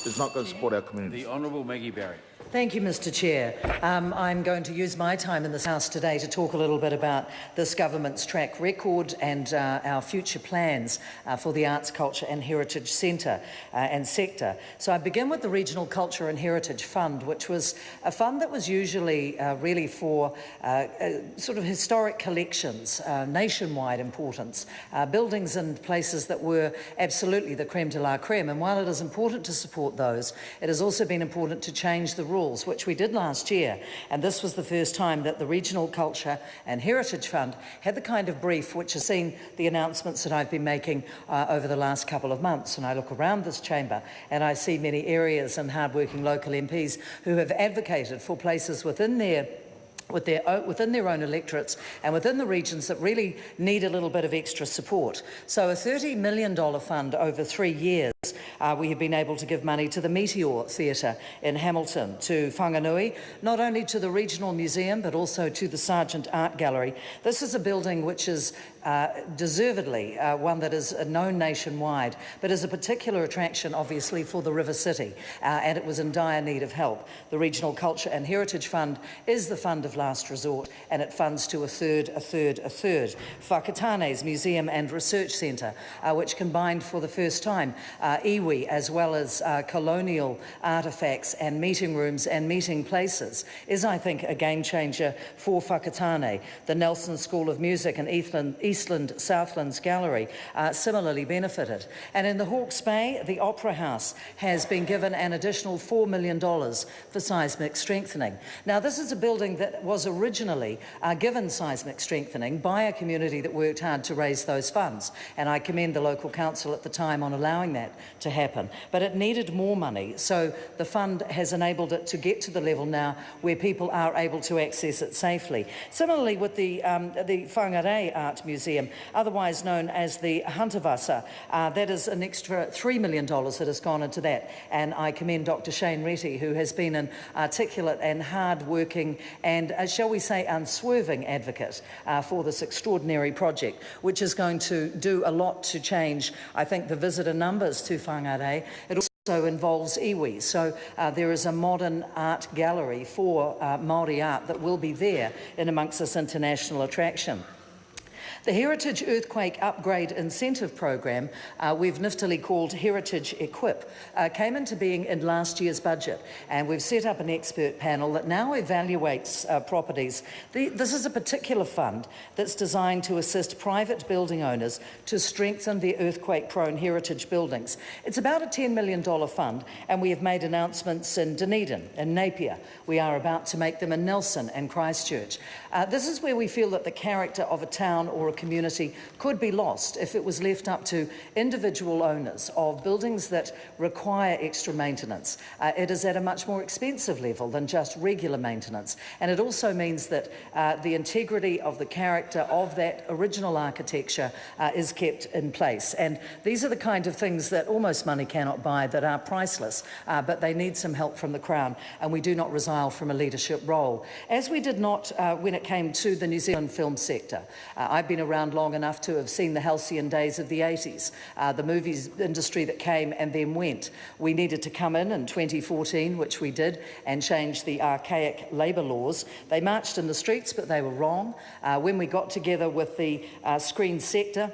is not going to support our communities. The Honourable Maggie Barry. Thank you, Mr Chair. I'm going to use my time in this House today to talk a little bit about this government's track record and our future plans for the Arts, Culture and Heritage Centre and sector. So I begin with the Regional Culture and Heritage Fund, which was a fund that was usually really for sort of historic collections, nationwide importance, buildings and places that were absolutely the creme de la creme. And while it is important to support those, it has also been important to change the rules, which we did last year, and this was the first time that the Regional Culture and Heritage Fund had the kind of brief which has seen the announcements that I've been making over the last couple of months. And I look around this chamber and I see many areas and hard-working local MPs who have advocated for places within their own electorates and within the regions that really need a little bit of extra support. So a $30 million fund over 3 years. We have been able to give money to the Meteor Theatre in Hamilton, to Whanganui, not only to the Regional Museum but also to the Sargent Art Gallery. This is a building which is deservedly one that is known nationwide, but is a particular attraction obviously for the River City, and it was in dire need of help. The Regional Culture and Heritage Fund is the fund of last resort, and it funds to a third. Whakatane's Museum and Research Centre, which combined for the first time iwi as well as colonial artefacts and meeting rooms and meeting places, is, I think, a game changer for Whakatane. The Nelson School of Music and Eastland Southlands Gallery similarly benefited. And in the Hawke's Bay, the Opera House has been given an additional $4 million for seismic strengthening. Now, this is a building that was originally given seismic strengthening by a community that worked hard to raise those funds, and I commend the local council at the time on allowing that to happen. But it needed more money, so the fund has enabled it to get to the level now where people are able to access it safely. Similarly with the Whangarei Art Museum, otherwise known as the Huntavasa, that is an extra $3 million that has gone into that, and I commend Dr Shane Retty, who has been an articulate and hard-working and, shall we say, unswerving advocate for this extraordinary project, which is going to do a lot to change, I think, the visitor numbers to Whangarei. It also involves iwi, so there is a modern art gallery for Māori art that will be there in amongst this international attraction. The Heritage Earthquake Upgrade Incentive Program, we've niftily called Heritage Equip, came into being in last year's budget, and we've set up an expert panel that now evaluates properties. This is a particular fund that's designed to assist private building owners to strengthen their earthquake-prone heritage buildings. It's about a $10 million fund, and we have made announcements in Dunedin and Napier. We are about to make them in Nelson and Christchurch. This is where we feel that the character of a town or a community could be lost if it was left up to individual owners of buildings that require extra maintenance. It is at a much more expensive level than just regular maintenance, and it also means that the integrity of the character of that original architecture is kept in place. And these are the kind of things that almost money cannot buy, that are priceless, but they need some help from the Crown, and we do not resile from a leadership role. As we did not when it came to the New Zealand film sector. I've been around long enough to have seen the halcyon days of the 80s, the movies industry that came and then went. We needed to come in 2014, which we did, and change the archaic labour laws. They marched in the streets, but they were wrong. When we got together with the screen sector,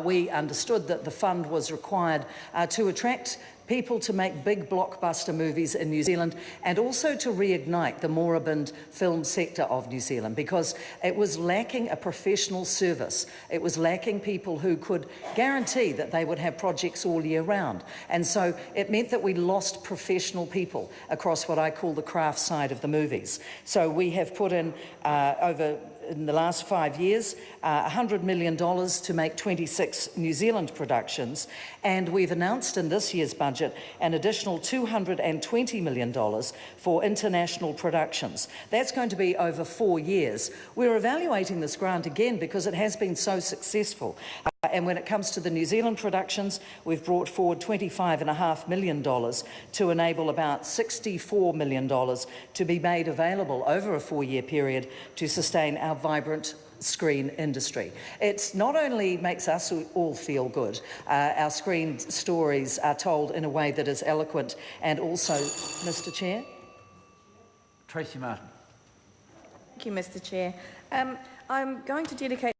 we understood that the fund was required to attract people to make big blockbuster movies in New Zealand, and also to reignite the moribund film sector of New Zealand, because it was lacking a professional service. It was lacking people who could guarantee that they would have projects all year round. And so it meant that we lost professional people across what I call the craft side of the movies. So we have put in in the last 5 years, $100 million to make 26 New Zealand productions, and we've announced in this year's budget an additional $220 million for international productions. That's going to be over 4 years. We're evaluating this grant again because it has been so successful. And when it comes to the New Zealand productions, we've brought forward $25.5 million to enable about $64 million to be made available over a 4-year period to sustain our vibrant screen industry. It not only makes us all feel good, our screen stories are told in a way that is eloquent and also, Mr. Chair. Tracy Martin. Thank you, Mr. Chair. I'm going to dedicate